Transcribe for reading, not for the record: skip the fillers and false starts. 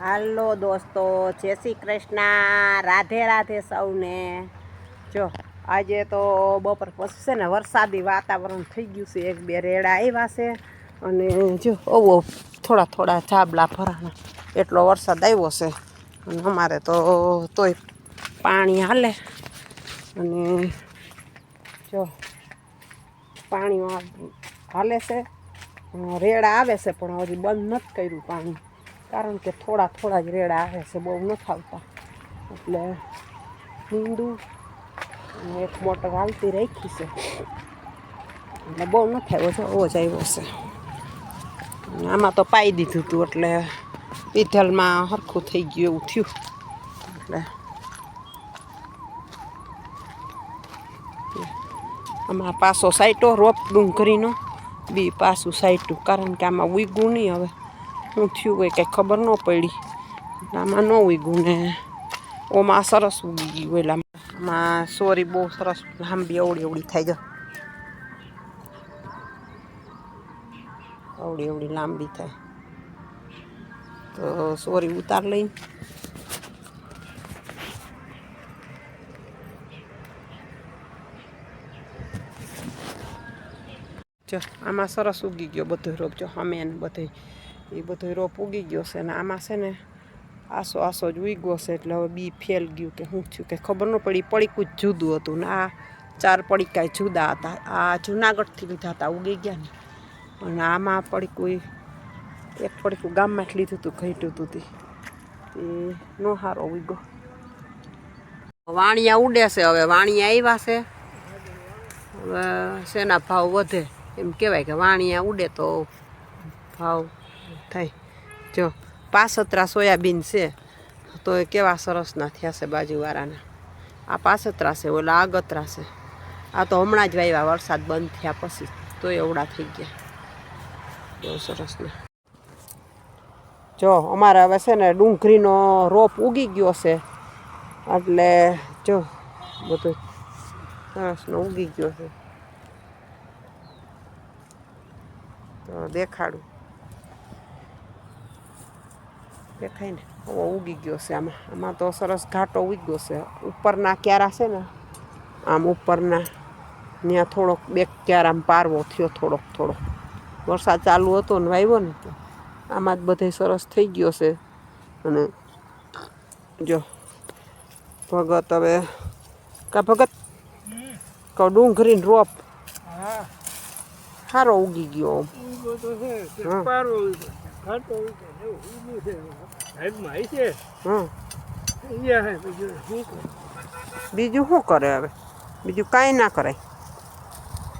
હાલો દોસ્તો, જય શ્રી કૃષ્ણ, રાધે રાધે સૌને। જો આજે તો બપોર પછી છે ને વરસાદી વાતાવરણ થઈ ગયું છે। એક બે રેડા આવ્યા છે અને જો ઓવો થોડા થોડા ઝાબલા ભરાણા એટલો વરસાદ આવ્યો છે। અને અમારે તો તોય પાણી હાલે અને જો પાણી હાલે છે, રેડા આવે છે પણ હજી બંધ નથી કર્યું પાણી, કારણ કે થોડા થોડા જ રેડા આવે છે, બહુ નથી આવતા। એટલે મીંડું એક મોટર હાલતી રાખી છે એટલે બહુ નથી આવ્યો છે, ઓવો જ આવ્યો છે। આમાં તો પાઈ દીધું હતું એટલે પીધલમાં સરખું થઈ ગયું એવું થયું। એટલે આમાં પાસો સાઈટો રોપ ડુંગળીનો બી પાછું સાઈટું, કારણ કે આમાં ઉગ્યું નહીં। હવે શું થયું હોય કંઈ ખબર ન પડી, આમાં ન ઉગ્યું ને ઓમાં સરસ ઉગી ગયું। ઓલામાં સોરી બહુ સરસ લાંબી અવળી અવળી થાય છે, અવળી અવળી લાંબી થાય તો સોરી ઉતાર લઈને જો આમાં સરસ ઉગી ગયો બધો રોપ। જો અમે ને બધે એ બધો રોપ ઉગી ગયો છે ને આમાં છે ને આસો આસો જ ઉગ્યો છે, એટલે હવે બી ફેલ ગયું કે શું થયું કે ખબર ન પડી। પડીકું જ જુદું હતું ને આ ચાર પડીકા જુદા હતા, આ જુનાગઢથી લીધા હતા ઉગી ગયા ને, અને આમાં પડીકું એક પડીકું ગામમાંથી લીધું હતું, ઘટ્યું હતું એ નો સારો ઉગ્યો। વાણિયા ઉડે છે, હવે વાણિયા આવ્યા છે, હવે શેના ભાવ વધે એમ કહેવાય કે વાણિયા ઉડે તો ભાવ થાય। જો પાસતરા સોયાબીન છે તો એ કેવા સરસના થયા છે બાજુવાળાના। આ પાસતરા છે, ઓલા આગતરા છે। આ તો હમણાં જ વાવ્યા વરસાદ બંધ થયા પછી, તો એવડા થઈ ગયા, બહુ સરસના। જો અમારે હવે છે ને ડુંગળીનો રોપ ઉગી ગયો છે, એટલે જો બધું સરસનો ઉગી ગયો છે, તો દેખાડું, દેખાય ને હવે ઉગી ગયો છે। આમાં તો સરસ ઘાટો ઉગ્યો છે। ઉપરના ક્યારા છે ને આમ ઉપરના ત્યાં થોડોક બે ક્યારામાં પારવો થયો, થોડોક થોડોક વરસાદ ચાલુ હતો ને વાવ્યો ને તો આમાં જ બધે સરસ થઈ ગયો છે। અને જો ભગત હવે કા ભગત કહો ડુંગળીનો રોપ સારો ઉગી ગયો। બીજું શું કરે, હવે બીજું કાંઈ ના કરાય।